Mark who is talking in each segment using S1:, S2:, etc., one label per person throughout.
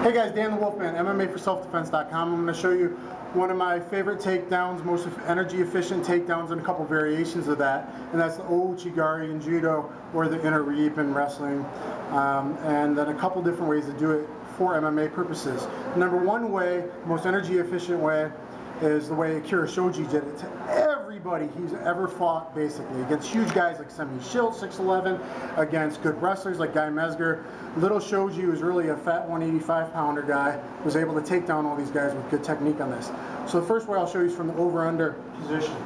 S1: Hey guys, Dan The Wolfman, MMAforselfdefense.com. I'm going to show you one of my favorite takedowns, most energy efficient takedowns, and a couple variations of that. And that's the Ouchigari in judo or the inner reap in wrestling. And then a couple different ways to do it for MMA purposes. Number one way, most energy efficient way, is the way Akira Shoji did it to everybody he's ever fought, basically, against huge guys like Semi Shield, 6'11", against good wrestlers like Guy Mesger. Little Shoji, who's really a fat 185-pounder guy, was able to take down all these guys with good technique on this. So the first way I'll show you is from the over-under position.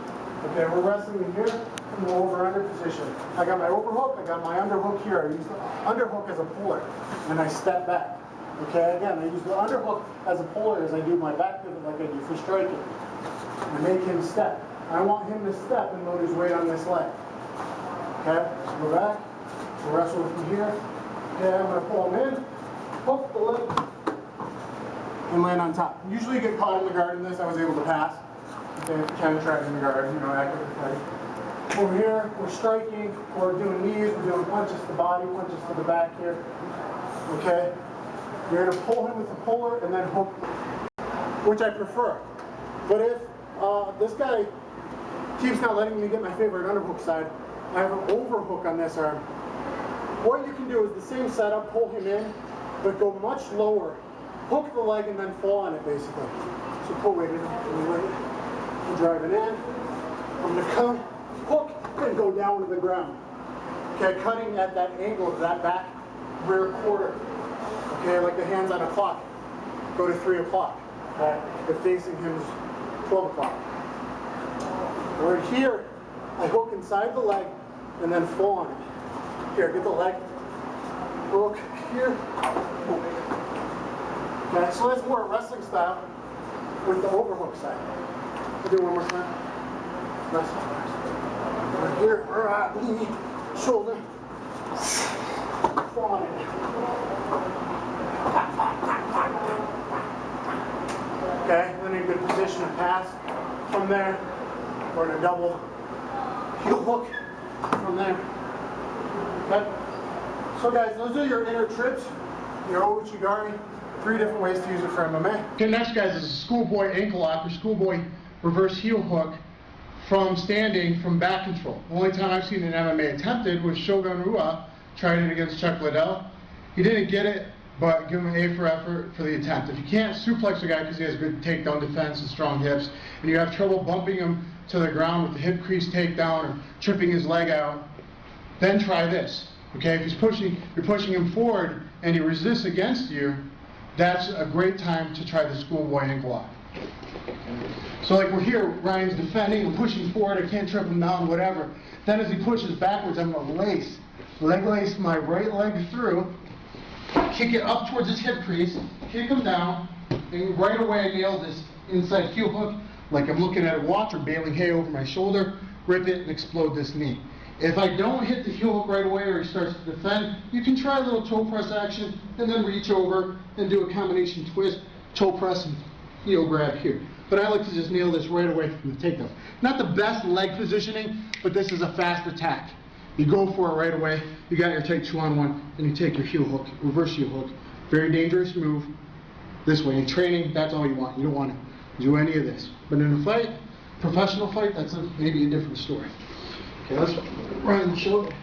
S1: Okay, we're wrestling here from the over-under position. I got my overhook, I got my underhook here. I use the underhook as a puller, and I step back. Okay, again, I use the underhook as a puller as I do my back pivot like I do for striking. I make him step. I want him to step and load his weight on this leg. Okay, so go back, so wrestle from here. Okay, I'm going to pull him in, hook the leg, and land on top. Usually you get caught in the guard in this. I was able to pass. Okay, if you can try it in the guard, you know, actively fight. Over here, we're striking, we're doing knees, we're doing punches to the body, punches to the back here. Okay? You're going to pull him with the puller and then hook, which I prefer. But if this guy keeps not letting me get my favorite underhook side, I have an overhook on this arm. What you can do is the same setup, pull him in, but go much lower. Hook the leg and then fall on it, basically. So pull weight in, I'm driving in. I'm going to come, hook, and go down to the ground. Okay, cutting at that angle of that back rear quarter. Okay, like the hands on a clock. Go to 3 o'clock. Okay, if facing him is 12 o'clock. Right here, I hook inside the leg and then fall on it. Here, get the leg. Hook here. Hook. Okay, so that's more wrestling style with the overhook side. I'll do it one more time. Wrestle. Right here, knee, shoulder. Fall on it. Okay, then in a good position to pass from there. We're in a double heel hook from there. Okay. So guys, those are your inner trips, your Ouchigari. 3 different ways to use it for MMA. Okay, next guys is a Schoolboy ankle lock or Schoolboy reverse heel hook from standing from back control. The only time I've seen an MMA attempted was Shogun Rua tried it against Chuck Liddell. He didn't get it, but give him an A for effort for the attempt. If you can't suplex a guy because he has good takedown defense and strong hips, and you have trouble bumping him to the ground with the hip crease takedown or tripping his leg out, then try this. Okay, if you're pushing him forward and he resists against you, that's a great time to try the Schoolboy ankle lock. So like we're here, Ryan's defending, I'm pushing forward, I can't trip him down, whatever. Then as he pushes backwards, I'm going to leg lace my right leg through, kick it up towards his hip crease, kick him down, and right away I nail this inside heel hook like I'm looking at a watch or baling hay over my shoulder, rip it and explode this knee. If I don't hit the heel hook right away or he starts to defend, you can try a little toe press action and then reach over and do a combination twist, toe press and heel grab here. But I like to just nail this right away from the takedown. Not the best leg positioning, but this is a fast attack. You go for it right away, you got your take 2-on-1, and you take your heel hook, reverse heel hook. Very dangerous move. This way, in training, that's all you want. You don't want to do any of this. But in a fight, professional fight, that's maybe a different story. Okay, let's run the shoulder.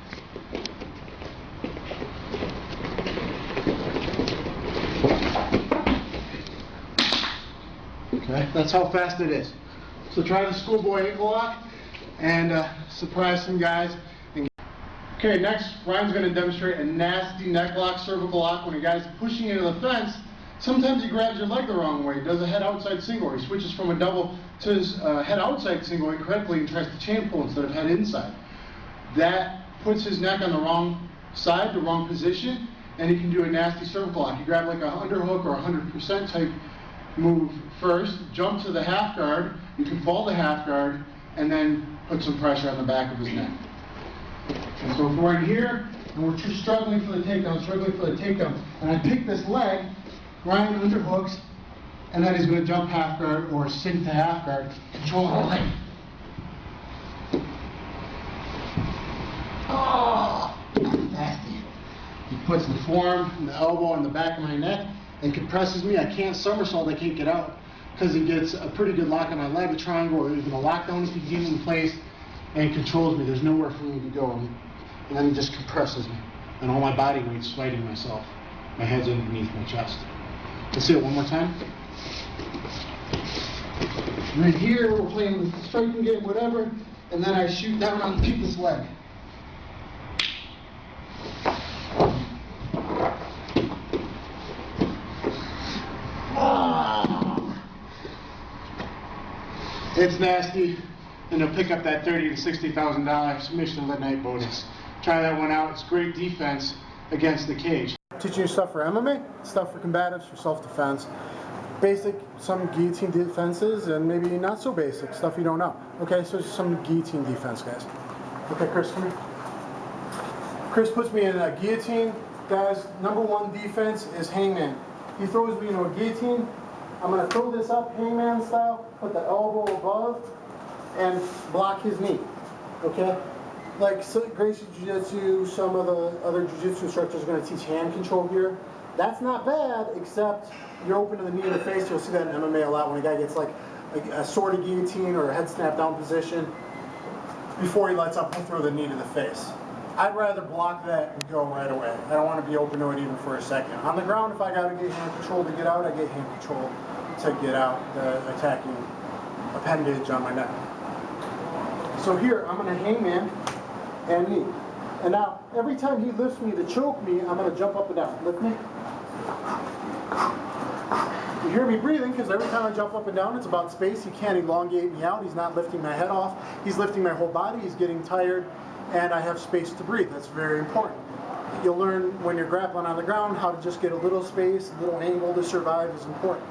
S1: Okay, that's how fast it is. So try the Schoolboy ankle lock and surprise some guys. Okay, next, Ryan's going to demonstrate a nasty neck lock, cervical lock. When a guy's pushing into the fence, sometimes he grabs your leg the wrong way. He does a head outside single. He switches from a double to his head outside single incorrectly and tries to chain pull instead of head inside. That puts his neck on the wrong side, the wrong position, and he can do a nasty cervical lock. You grab like a underhook or 100% type move first, jump to the half guard, you can fall the half guard, and then put some pressure on the back of his neck. And so if we're right here, and we're just struggling for the takedown, and I pick this leg, Ryan underhooks, and then he's going to jump half guard or sink to half guard, controlling the leg. Oh, nasty. He puts the forearm and the elbow on the back of my neck, and compresses me. I can't somersault, I can't get out, because he gets a pretty good lock on my leg, a triangle, or even a lockdown if he gets in place, and controls me. There's nowhere for me to go, and then he just compresses me, and all my body weight's fighting myself. My head's underneath my chest. Let's see it one more time. Right here, we're playing the striking game, whatever, and then I shoot down on people's leg. It's nasty, and they'll pick up that $30,000 to $60,000 submission of the night bonus. Try that one out. It's great defense against the cage. Teaching you stuff for MMA, stuff for combatives, for self-defense. Basic, some guillotine defenses, and maybe not so basic, stuff you don't know. Okay, so some guillotine defense, guys. Okay, Chris, come here. Chris puts me in a guillotine. Guys, #1 defense is hangman. He throws me into a guillotine. I'm going to throw this up hangman style, put the elbow above, and block his knee. Okay? Like Gracie Jiu-Jitsu, some of the other Jiu-Jitsu instructors are going to teach hand control here. That's not bad, except you're open to the knee in the face. You'll see that in MMA a lot when a guy gets like a sort of guillotine or a head snap down position. Before he lets up, he'll throw the knee to the face. I'd rather block that and go right away. I don't want to be open to it even for a second. On the ground, if I got to get hand control to get out, I get hand control to get out the attacking appendage on my neck. So here, I'm going to hangman and knee. And now, every time he lifts me to choke me, I'm going to jump up and down. Lift me. You hear me breathing because every time I jump up and down, it's about space. He can't elongate me out. He's not lifting my head off. He's lifting my whole body. He's getting tired, and I have space to breathe. That's very important. You'll learn when you're grappling on the ground how to just get a little space, a little angle to survive is important.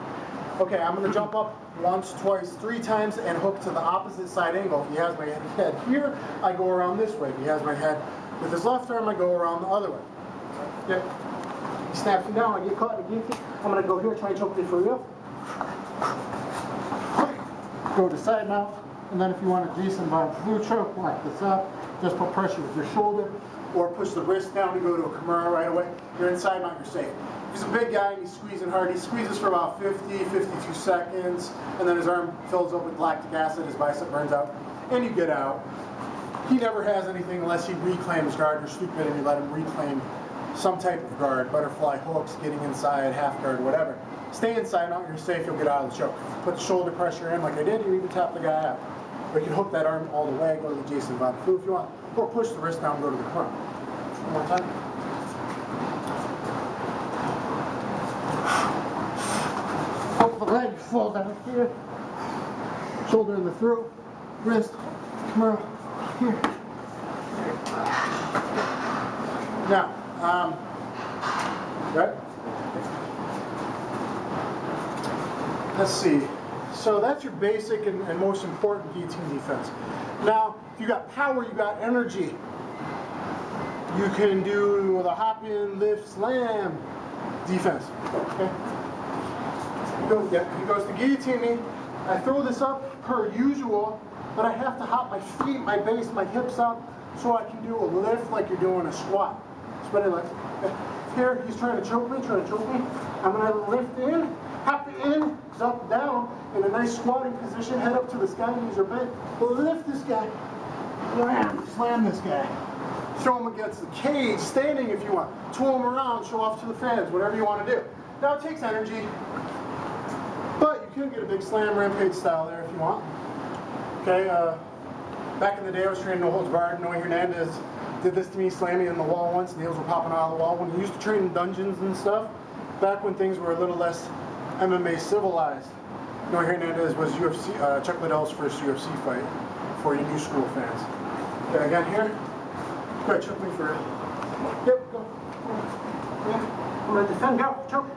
S1: Okay, I'm going to jump up once, twice, 3 times and hook to the opposite side angle. If he has my head here, I go around this way. If he has my head with his left arm, I go around the other way. Okay. He snaps me down, I get caught in a guillotine. I'm going to go here, try and choke me for real. Go to side mount, and then if you want a decent blue choke, lock this up. Just put pressure with your shoulder, or push the wrist down to go to a Kimura right away. You're in side mount, you're safe. If he's a big guy and he's squeezing hard, he squeezes for about 52 seconds, and then his arm fills up with lactic acid, his bicep burns out, and you get out. He never has anything unless he reclaims guard. You're stupid and you let him reclaim some type of guard, butterfly hooks, getting inside, half guard, whatever. Stay inside out, you're safe, you'll get out of the choke. Put the shoulder pressure in like I did, you even tap the guy out. Or you can hook that arm all the way, go to the Jason Von Fu if you want, or push the wrist down, go to the front. One more time. Hook the leg, fall down here. Shoulder in the throat, wrist, Kimura, here. Now, right? Let's see. So that's your basic and most important guillotine defense. Now, if you got power, you got energy. You can do the hop in, lift, slam defense. Okay. He goes to guillotine me. I throw this up per usual, but I have to hop my feet, my base, my hips up so I can do a lift like you're doing a squat. Spin it like here. He's trying to choke me, I'm going to lift in, hop in, up, down, in a nice squatting position, head up to the sky, use your bend. Lift this guy, wham, slam this guy. Throw him against the cage, standing if you want. Twirl him around, show off to the fans, whatever you want to do. Now it takes energy, but you can get a big slam rampage style there if you want. Okay, back in the day I was training no holds barred. Noe Hernandez did this to me, slammed me in the wall once, nails were popping out of the wall. When he used to train in dungeons and stuff, back when things were a little less MMA civilized, Noe Hernandez was UFC, Chuck Liddell's first UFC fight for you new school fans. Okay, again here. Go ahead, choke me for it. Yep, go. Yeah. I'm going to defend, go, choke.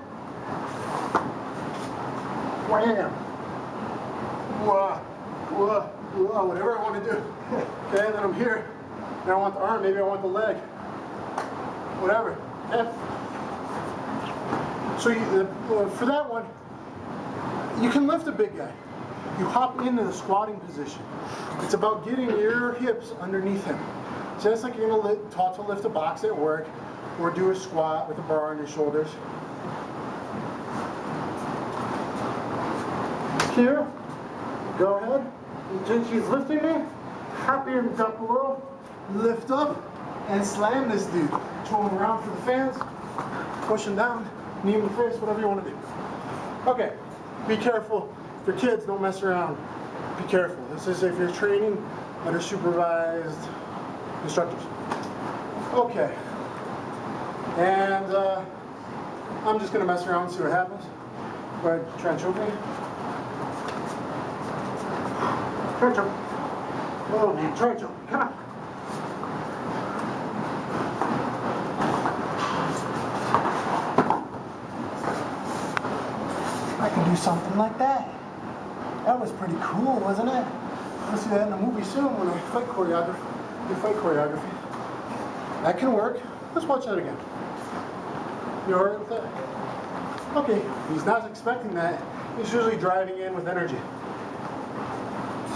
S1: Wham. Whoa, whatever I want to do. Okay, then I'm here. Now I want the arm, maybe I want the leg. Whatever. Okay. So for that one, you can lift a big guy. You hop into the squatting position. It's about getting your hips underneath him. Just like you're taught to lift a box at work or do a squat with a bar on your shoulders. Here, go ahead. She's lifting me. Happy and down below. Lift up and slam this dude. Throw him around for the fans. Push him down. Knee in the face, whatever you want to do. Okay, be careful. For kids, don't mess around. Be careful. This is if you're training under supervised instructors. Okay. And I'm just going to mess around and see what happens. Go ahead, try and choke me. Try and choke. Oh man, try and choke. Come on. I can do something like that. That was pretty cool, wasn't it? We'll see that in a movie soon when I fight choreography. Do fight choreography. That can work. Let's watch that again. You alright with that? Okay, he's not expecting that. He's usually driving in with energy.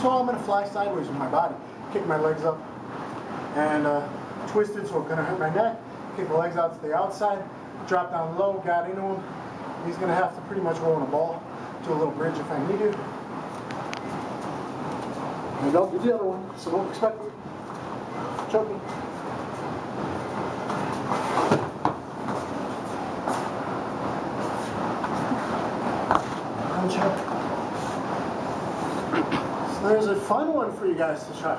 S1: So I'm going to fly sideways with my body. Kick my legs up and twist it so it's going to hurt my neck. Kick the legs out to the outside. Drop down low, got into him. He's going to have to pretty much roll in a ball. Do a little bridge if I need to. And I'll do the other one, so don't expect me. Choke me. So there's a fun one for you guys to try.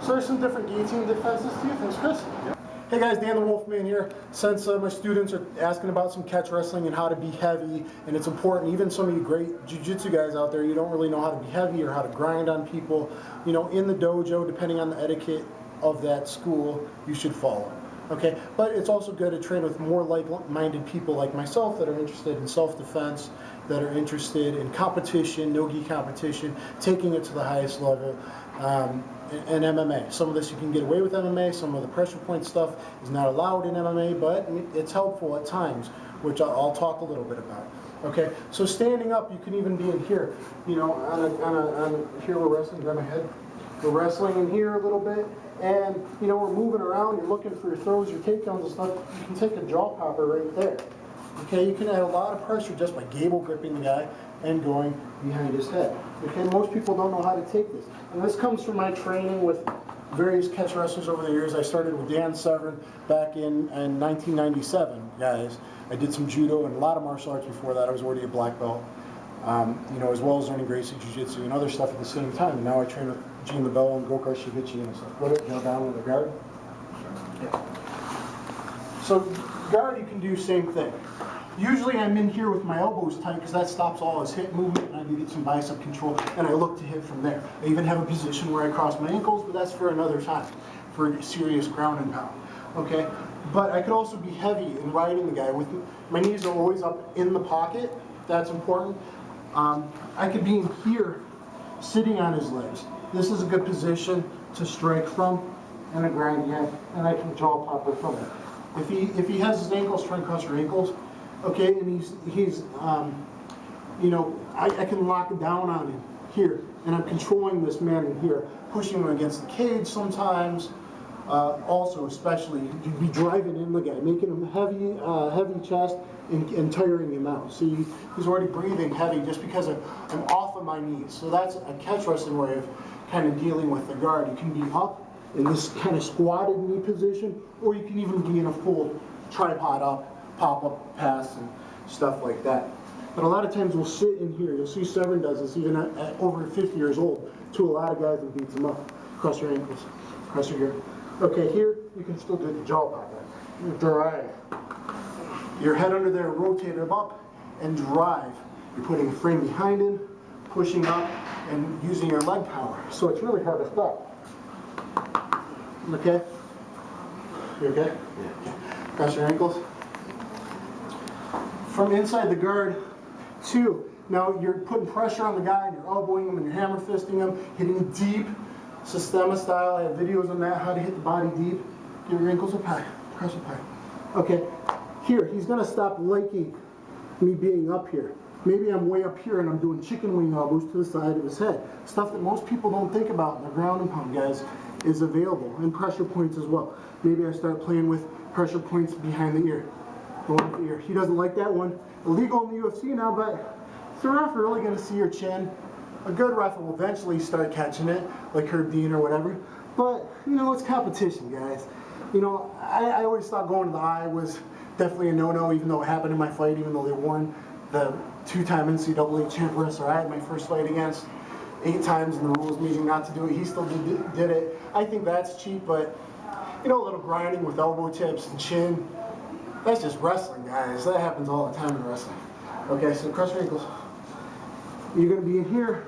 S1: So there's some different guillotine defenses to you. Thanks, Chris. Yeah. Hey guys, Dan The Wolfman here. Since my students are asking about some catch wrestling and how to be heavy, and it's important, even some of you great jiu-jitsu guys out there, you don't really know how to be heavy or how to grind on people. You know, in the dojo, depending on the etiquette of that school, you should follow. Okay, but it's also good to train with more like-minded people like myself that are interested in self-defense, that are interested in competition, no-gi competition, taking it to the highest level, and MMA. Some of this you can get away with MMA, some of the pressure point stuff is not allowed in MMA, but it's helpful at times, which I'll talk a little bit about. Okay, so standing up, you can even be in here, you know, here we're wrestling, grab my head. We're wrestling in here a little bit, and you know, we're moving around, you're looking for your throws, your takedowns and stuff. You can take a jaw popper right there. Okay, you can add a lot of pressure just by gable gripping the guy and going behind his head. Okay, most people don't know how to take this. And this comes from my training with various catch wrestlers over the years. I started with Dan Severn back in 1997, guys. I did some judo and a lot of martial arts before that. I was already a black belt, you know, as well as learning Gracie Jiu-Jitsu and other stuff at the same time. And now I train with Gene LaBelle and Gokar Shivichi and stuff. Go ahead, kneel down with the guard. Yeah. So guard, you can do same thing. Usually I'm in here with my elbows tight because that stops all his hip movement and I can get some bicep control and I look to hit from there. I even have a position where I cross my ankles, but that's for another time, for serious ground and pound. Okay, but I could also be heavy in riding the guy with my knees are always up in the pocket. That's important. I could be in here sitting on his legs. This is a good position to strike from and a grind again, and I can jaw popper from it. If he has his ankles, try and cross your ankles. Okay, and he's you know, I can lock down on him here, and I'm controlling this man in here, pushing him against the cage sometimes. Also, especially, you'd be driving in the guy, making him heavy chest and tiring him out. See, he's already breathing heavy just because I'm off of my knees. So that's a catch wrestling way of kind of dealing with the guard. You can be up in this kind of squatted knee position, or you can even be in a full tripod up, pop-up pass and stuff like that. But a lot of times we'll sit in here. You'll see Severn does this even at over 50 years old to a lot of guys that beats him up. Cross your ankles, cross your ear. Okay, here you can still do the jaw popper. Drive. Your head under there, rotate him up and drive. You're putting a frame behind him, pushing up and using your leg power. So it's really hard to stop. Okay? You okay? Yeah. Cross your ankles. From inside the guard, two. Now you're putting pressure on the guy and you're elbowing him and you're hammer fisting him, hitting deep, Systema style. I have videos on that, how to hit the body deep. Get your ankles up high, cross up high. Okay, here, he's gonna stop liking me being up here. Maybe I'm way up here and I'm doing chicken wing elbows to the side of his head. Stuff that most people don't think about in the ground and pound, guys, is available. And pressure points as well. Maybe I start playing with pressure points behind the ear. Going up the ear. He doesn't like that one. Illegal in the UFC now, but is the ref really going to see your chin a good ref will eventually start catching it, like Herb Dean or whatever. But, you know, it's competition, guys. You know, I always thought going to the eye was definitely a no-no, even though it happened in my fight, even though they won the 2-time NCAA champ wrestler I had my first fight against 8 times in the rules meeting not to do it. He still did it. I think that's cheap, but, you know, a little grinding with elbow tips and chin, that's just wrestling, guys. That happens all the time in wrestling. Okay, so cross your ankles. You're going to be in here,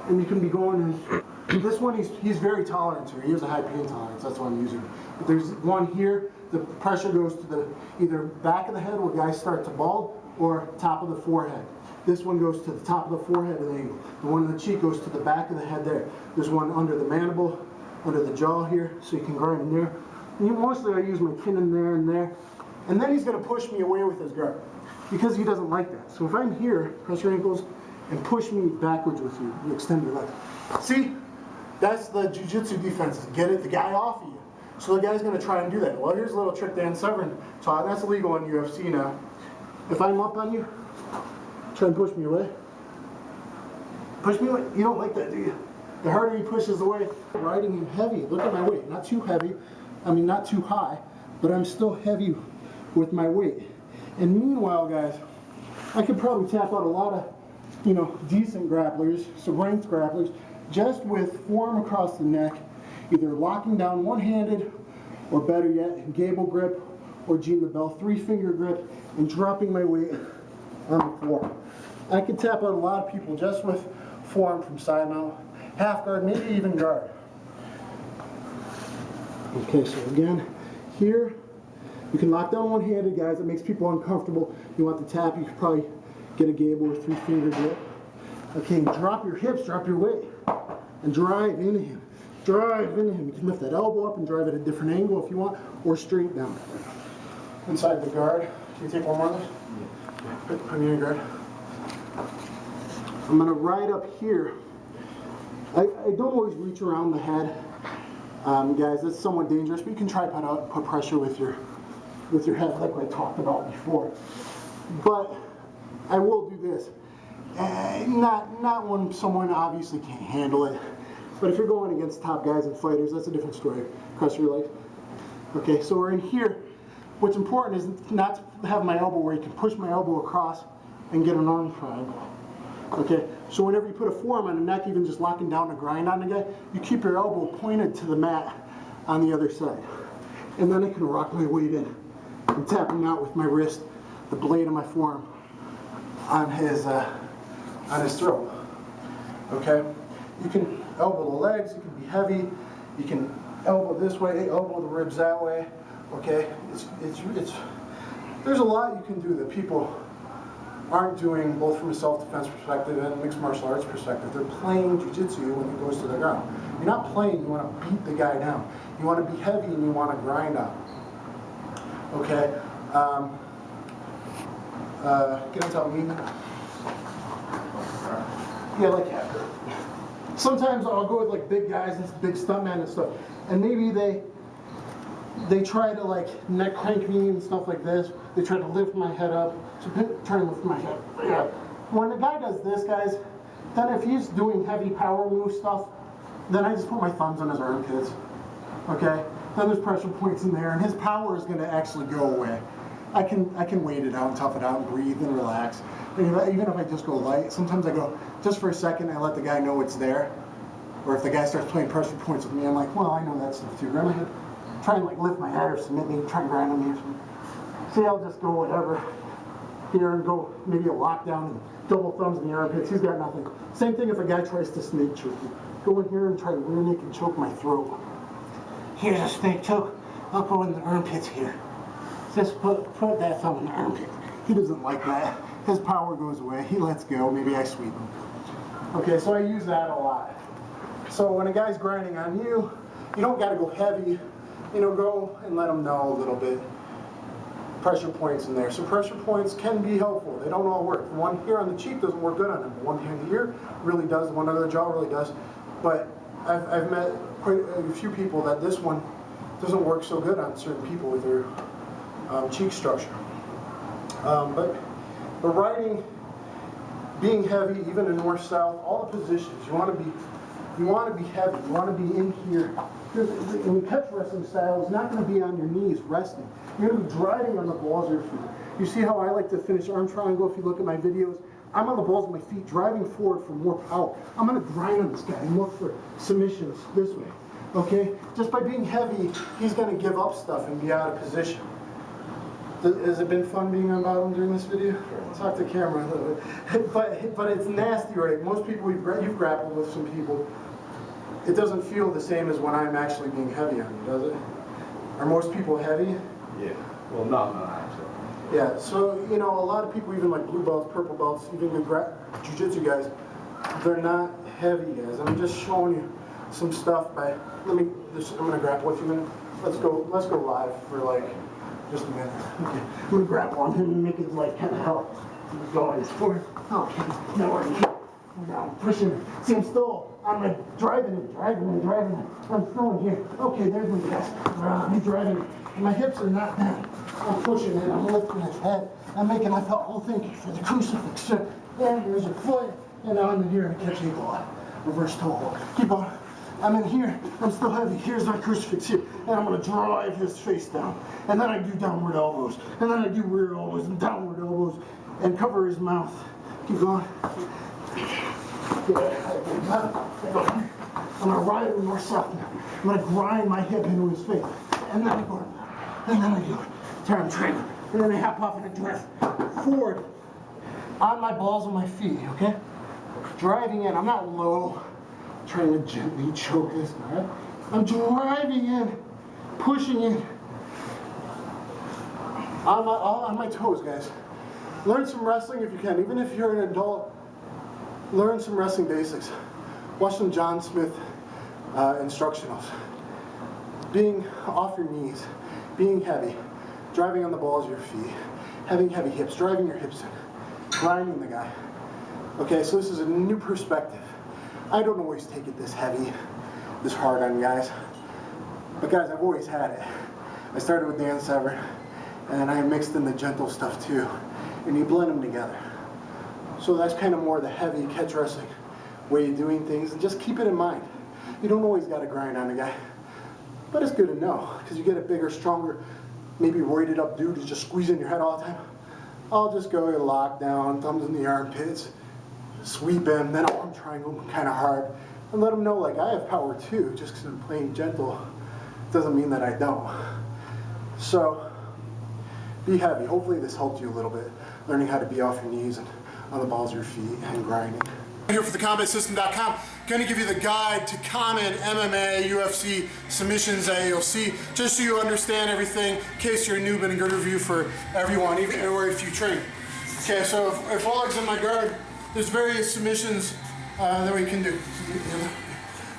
S1: and you can be going in. This one, he's very tolerant to. He has a high pain tolerance. That's what I'm using. But there's one here. The pressure goes to the either back of the head where guys start to bald, or top of the forehead. This one goes to the top of the forehead at an angle. The one in the cheek goes to the back of the head there. There's one under the mandible, under the jaw here, so you can grind in there. And mostly I use my chin in there and there. And then he's going to push me away with his guard because he doesn't like that. So if I'm here, press your ankles and push me backwards with you. You extend your legs. See? That's the jiu-jitsu defense. Get the guy off of you. So the guy's going to try and do that. Well, here's a little trick Dan Severn taught. That's illegal in UFC now. If I'm up on you, try and push me away. Push me away. You don't like that, do you? The harder he pushes away, riding him heavy. Look at my weight. Not too heavy. I mean, not too high, but I'm still heavy with my weight. And meanwhile, guys, I could probably tap out a lot of, you know, decent grapplers, so ranked grapplers, just with forearm across the neck, either locking down one-handed, or better yet, gable grip, or Jean LaBelle 3-finger grip, and dropping my weight on the floor. I could tap out a lot of people just with forearm from side mount, half guard, maybe even guard. Okay, so again, here, you can lock down one-handed, guys. It makes people uncomfortable. You want the tap, you could probably get a gable or 3-finger grip. Okay, drop your hips, drop your weight, and drive into him. Drive into him. You can lift that elbow up and drive at a different angle if you want, or straight down. Inside the guard. Can you take one more of this? Yeah. Put me in guard. I'm going to ride up here. I don't always reach around the head. Guys, that's somewhat dangerous, but you can try put pressure with your head like I talked about before. But I will do this. Not when someone obviously can't handle it. But if you're going against top guys and fighters, that's a different story. Cross your legs. Okay, so we're in here. What's important is not to have my elbow where you can push my elbow across and get an arm triangle. Okay, so whenever you put a forearm on the neck, even just locking down a grind on the guy, you keep your elbow pointed to the mat on the other side. And then I can rock my weight in and tap him out with my wrist, the blade of my forearm on his throat. Okay, you can elbow the legs, you can be heavy, you can elbow this way, elbow the ribs that way. Okay, there's a lot you can do that people aren't doing, both from a self-defense perspective and a mixed martial arts perspective. They're playing jiu-jitsu when it goes to the ground. You're not playing, you want to beat the guy down. You want to be heavy and you want to grind on. Okay, get on top of me. Yeah, like that. Sometimes I'll go with like big guys and big stuntmen and stuff, and maybe they try to like neck crank me and stuff like this. They try to lift my head up. So try to lift my head. Yeah. When the guy does this, guys, then if he's doing heavy power move stuff, then I just put my thumbs on his armpits. Okay? Then there's pressure points in there, and his power is going to actually go away. I can wait it out and tough it out and breathe and relax. Even if I just go light, sometimes I go just for a second. I let the guy know it's there. Or if the guy starts playing pressure points with me, I'm like, well, I know that stuff too. Grab my head, try and like lift my head or submit me, try and grind on me or something. See, I'll just go whatever here and go maybe a lockdown and double thumbs in the armpits. He's got nothing. Same thing if a guy tries to snake choke me. Go in here and try to rear naked choke my throat. Here's a snake choke. I'll go in the armpits here. Just put that thumb in the armpit. He doesn't like that. His power goes away. He lets go. Maybe I sweep him. Okay, so I use that a lot. So when a guy's grinding on you, you don't got to go heavy. You know, go and let him know a little bit. Pressure points in there. So pressure points can be helpful. They don't all work. The one here on the cheek doesn't work good on him. The one here in the ear really does. The one under the jaw really does. But I've met quite a few people that this one doesn't work so good on certain people with their cheek structure. But riding being heavy, even in north-south, all the positions. You want to be heavy. You want to be in here. In catch wrestling style, it's not going to be on your knees resting. You're going to be driving on the balls of your feet. You see how I like to finish arm triangle? If you look at my videos, I'm on the balls of my feet, driving forward for more power. I'm going to grind on this guy and look for submissions this way. Okay? Just by being heavy, he's going to give up stuff and be out of position. Has it been fun being on bottom during this video? Talk to camera a little bit. But it's nasty, right? Most people, you've grappled with some people. It doesn't feel the same as when I'm actually being heavy on you, does it? Are most people heavy?
S2: Yeah. Well, not so.
S1: Yeah, so, you know, a lot of people, even like blue belts, purple belts, even the jiu-jitsu guys, they're not heavy guys. I'm just showing you some stuff by, I'm gonna grapple with you a minute. Let's go live for like, just a minute. Okay, I'm gonna grapple on him and make his leg kind of help. He's going forward. Okay, now we're here. Now I'm pushing. See, I'm driving it. I'm throwing here. Okay, there's my chest. I'm driving it. My hips are not down. I'm pushing it. I'm lifting his head. I'm making, oh, thank you for the crucifix. So, there's your foot. And now I'm in here and catch eagle. Reverse toe hold. Keep on. I'm in here. I'm still heavy. Here's my crucifix here. And I'm going to drive his face down. And then I do downward elbows. And then I do rear elbows and downward elbows. And cover his mouth. Keep going. I'm going to ride him north-south now. I'm going to grind my hip into his face. And then I go. And then I do turn trigger. And then I hop off and I drift forward on my balls and my feet, okay? Driving in. I'm not low, trying to gently choke this guy. I'm driving in, pushing in on my toes, guys. Learn some wrestling if you can. Even if you're an adult, learn some wrestling basics. Watch some John Smith instructionals. Being off your knees, being heavy, driving on the balls of your feet, having heavy hips, driving your hips in, grinding the guy. Okay, so this is a new perspective. I don't always take it this heavy, this hard on guys. But guys, I've always had it. I started with Dan Severn, and I mixed in the gentle stuff too. And you blend them together. So that's kind of more the heavy catch wrestling way of doing things, and just keep it in mind. You don't always got to grind on a guy. But it's good to know, because you get a bigger, stronger, maybe roided up dude who's just squeezing your head all the time. I'll just go lock down, thumbs in the armpits, sweep him, then arm triangle kind of hard, and let him know like I have power too. Just because I'm playing gentle doesn't mean that I don't. So be heavy. Hopefully this helped you a little bit, learning how to be off your knees and on the balls of your feet and grinding. Here for the CombatSystem.com, going to give you the guide to common MMA, UFC submissions that you'll see, just so you understand everything, in case you're a noob, and a good review for everyone, even or if you train. Okay, so if all legs in my guard, there's various submissions that we can do.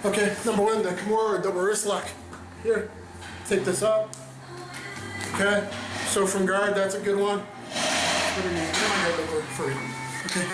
S1: Okay, number one, the Kimura or double wrist lock. Here, take this up. Okay, so from guard, that's a good one. Okay.